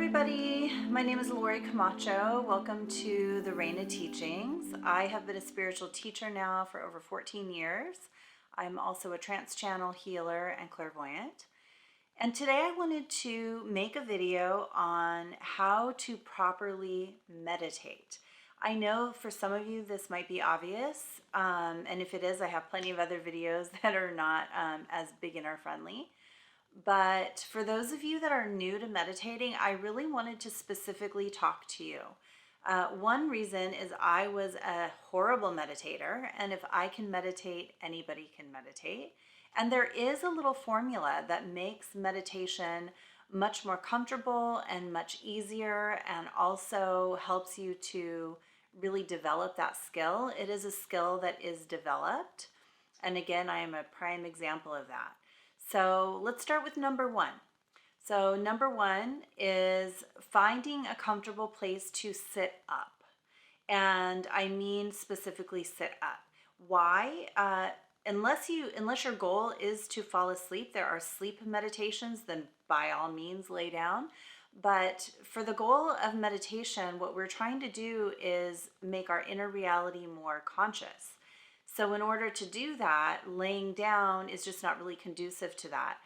everybody, my name is Lori Camacho. Welcome to the Raina teachings. I have been a spiritual teacher now for over 14 years. I'm also a trance channel healer and clairvoyant. And today I wanted to make a video on how to properly meditate. I know for some of you this might be obvious, and if it is, I have plenty of other videos that are not as beginner friendly. But for those of you that are new to meditating, I really wanted to specifically talk to you. One reason is I was a horrible meditator, and if I can meditate, anybody can meditate. And there is a little formula that makes meditation much more comfortable and much easier, and also helps you to really develop that skill. It is a skill that is developed. And again, I am a prime example of that. So let's start with number one. So number one is finding a comfortable place to sit up. And I mean specifically sit up. Why? Unless your goal is to fall asleep, there are sleep meditations, then by all means lay down. But for the goal of meditation, what we're trying to do is make our inner reality more conscious. So in order to do that, laying down is just not really conducive to that.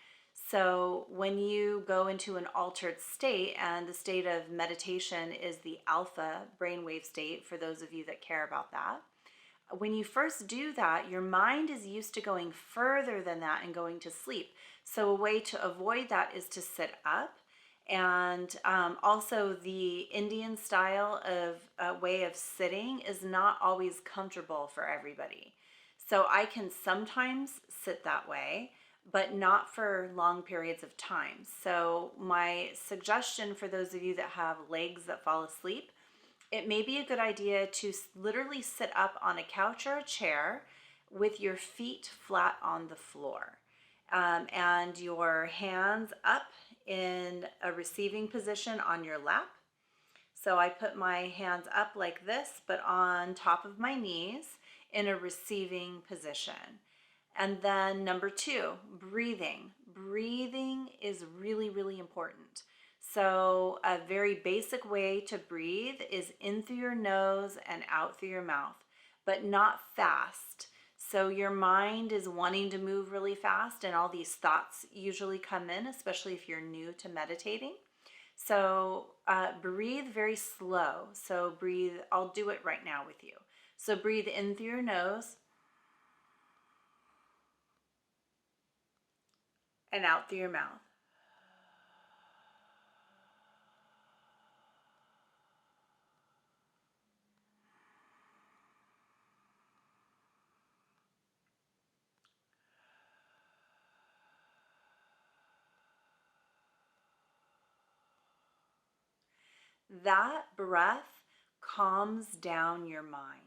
So when you go into an altered state, and the state of meditation is the alpha brainwave state, for those of you that care about that, when you first do that, your mind is used to going further than that and going to sleep. So a way to avoid that is to sit up. And also the Indian style of way of sitting is not always comfortable for everybody. So I can sometimes sit that way, but not for long periods of time. So my suggestion for those of you that have legs that fall asleep, it may be a good idea to literally sit up on a couch or a chair with your feet flat on the floor, and your hands up in a receiving position on your lap. So I put my hands up like this, but on top of my knees in a receiving position. And then number two, breathing. Breathing is really, really important. So a very basic way to breathe is in through your nose and out through your mouth, but not fast. So your mind is wanting to move really fast, and all these thoughts usually come in, especially if you're new to meditating. So breathe very slow. So breathe, I'll do it right now with you. So breathe in through your nose and out through your mouth. That breath calms down your mind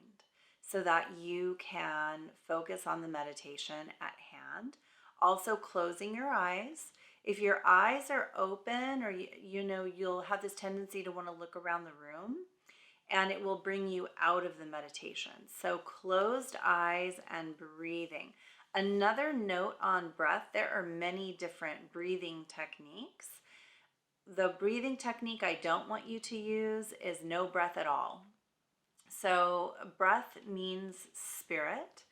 so that you can focus on the meditation at hand. Also closing your eyes. If your eyes are open, or you'll have this tendency to want to look around the room, and it will bring you out of the meditation. So closed eyes and breathing. Another note on breath, there are many different breathing techniques. The breathing technique I don't want you to use is no breath at all. So breath means spirit.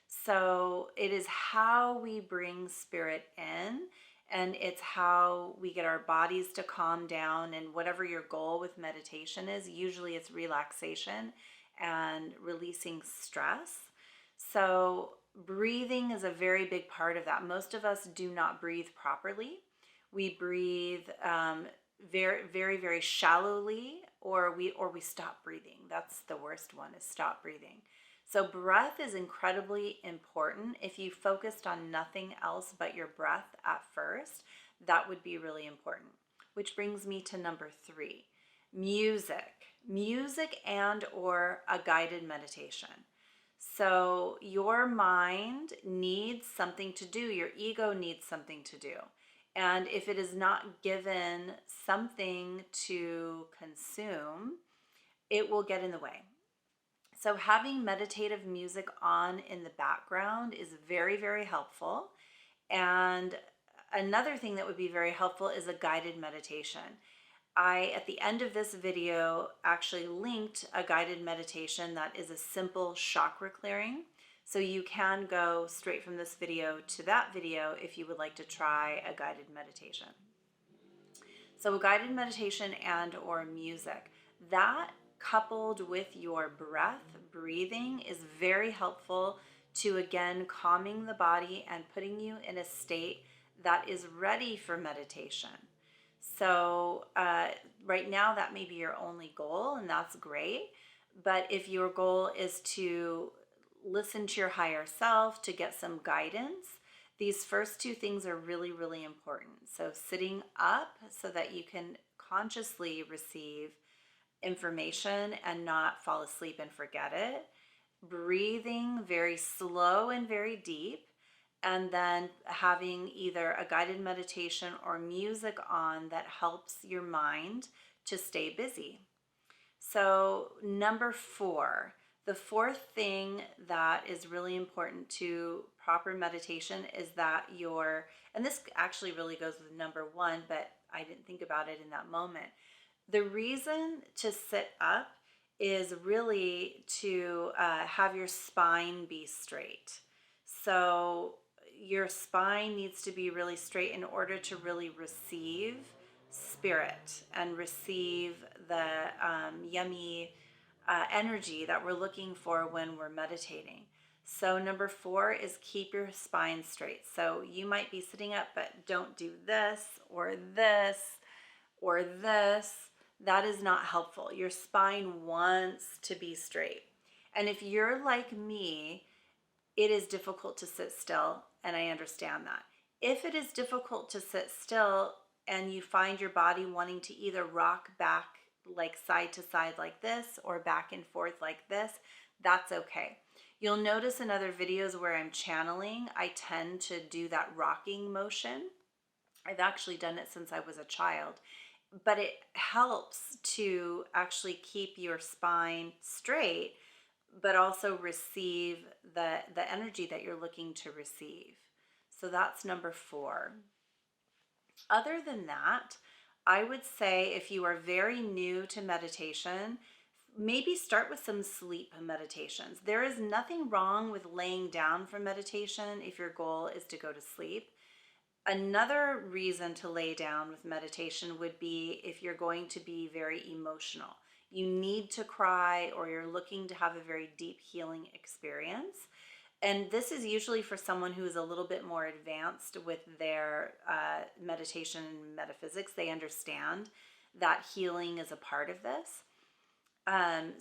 So it is how we bring spirit in, and it's how we get our bodies to calm down. And whatever your goal with meditation is, usually it's relaxation and releasing stress. So breathing is a very big part of that. Most of us do not breathe properly. We breathe very, very, very shallowly, or we stop breathing. That's the worst one, is stop breathing. So breath is incredibly important. If you focused on nothing else but your breath at first, that would be really important. Which brings me to number three, music. Music and or a guided meditation. So your mind needs something to do. Your ego needs something to do. And if it is not given something to consume, it will get in the way. So having meditative music on in the background is very, very helpful. And another thing that would be very helpful is a guided meditation. I, at the end of this video, actually linked a guided meditation that is a simple chakra clearing. So you can go straight from this video to that video if you would like to try a guided meditation. So a guided meditation and or music, that coupled with your breath, breathing, is very helpful to, again, calming the body and putting you in a state that is ready for meditation. So right now that may be your only goal, and that's great. But if your goal is to listen to your higher self, to get some guidance, these first two things are really, really important. So sitting up so that you can consciously receive information and not fall asleep and forget it. Breathing very slow and very deep, and then having either a guided meditation or music on that helps your mind to stay busy. So number 4, the fourth thing that is really important to proper meditation is that and this actually really goes with number 1, but I didn't think about it in that moment. The reason to sit up is really to have your spine be straight. So your spine needs to be really straight in order to really receive spirit and receive the yummy energy that we're looking for when we're meditating. So number 4 is keep your spine straight. So you might be sitting up, but don't do this or this or this. That is not helpful. Your spine wants to be straight. And if you're like me, it is difficult to sit still, and I understand that. If it is difficult to sit still and you find your body wanting to either rock back like side to side like this or back and forth like this, that's okay. You'll notice in other videos where I'm channeling, I tend to do that rocking motion. I've actually done it since I was a child, but it helps to actually keep your spine straight, but also receive the energy that you're looking to receive. So that's number 4. Other than that, I would say if you are very new to meditation, maybe start with some sleep meditations. There is nothing wrong with laying down for meditation if your goal is to go to sleep. Another reason to lay down with meditation would be if you're going to be very emotional. You need to cry or you're looking to have a very deep healing experience. And this is usually for someone who is a little bit more advanced with their meditation and metaphysics. They understand that healing is a part of this.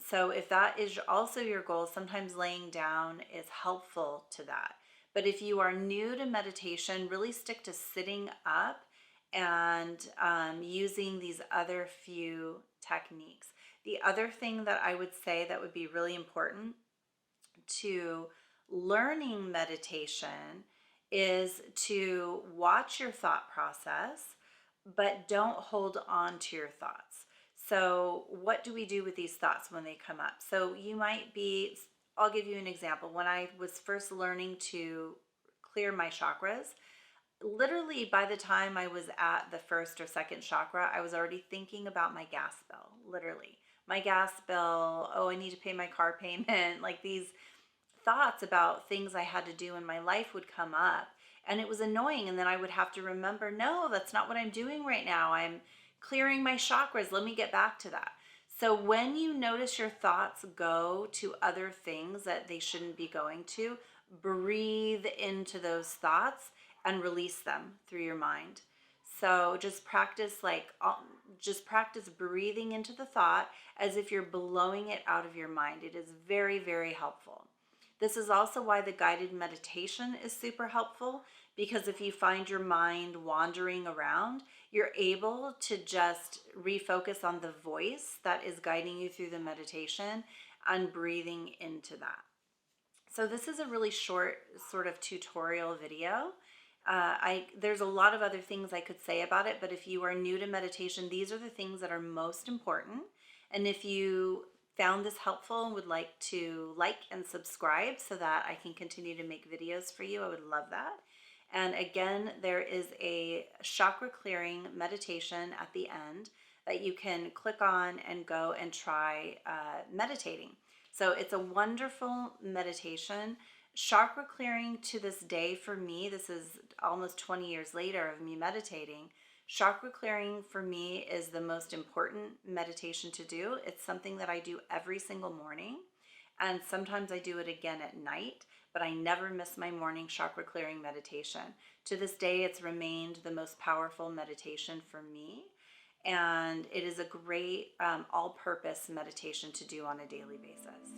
So if that is also your goal, sometimes laying down is helpful to that. But if you are new to meditation, really stick to sitting up and using these other few techniques. The other thing that I would say that would be really important to learning meditation is to watch your thought process, but don't hold on to your thoughts. So what do we do with these thoughts when they come up? So you might be, I'll give you an example. When I was first learning to clear my chakras, literally by the time I was at the first or second chakra, I was already thinking about my gas bill, literally. My gas bill, oh, I need to pay my car payment. Like these thoughts about things I had to do in my life would come up. And it was annoying. And then I would have to remember, no, that's not what I'm doing right now. I'm clearing my chakras. Let me get back to that. So when you notice your thoughts go to other things that they shouldn't be going to, breathe into those thoughts and release them through your mind. So just practice breathing into the thought as if you're blowing it out of your mind. It is very, very helpful. This is also why the guided meditation is super helpful, because if you find your mind wandering around, you're able to just refocus on the voice that is guiding you through the meditation and breathing into that. So this is a really short sort of tutorial video. There's a lot of other things I could say about it, but if you are new to meditation, these are the things that are most important. And if you found this helpful and would like to like and subscribe so that I can continue to make videos for you, I would love that. And again, there is a chakra clearing meditation at the end that you can click on and go and try meditating. So it's a wonderful meditation. Chakra clearing to this day for me, this is almost 20 years later of me meditating. Chakra clearing for me is the most important meditation to do. It's something that I do every single morning, and sometimes I do it again at night, but I never miss my morning chakra clearing meditation. To this day, it's remained the most powerful meditation for me, and it is a great all purpose meditation to do on a daily basis.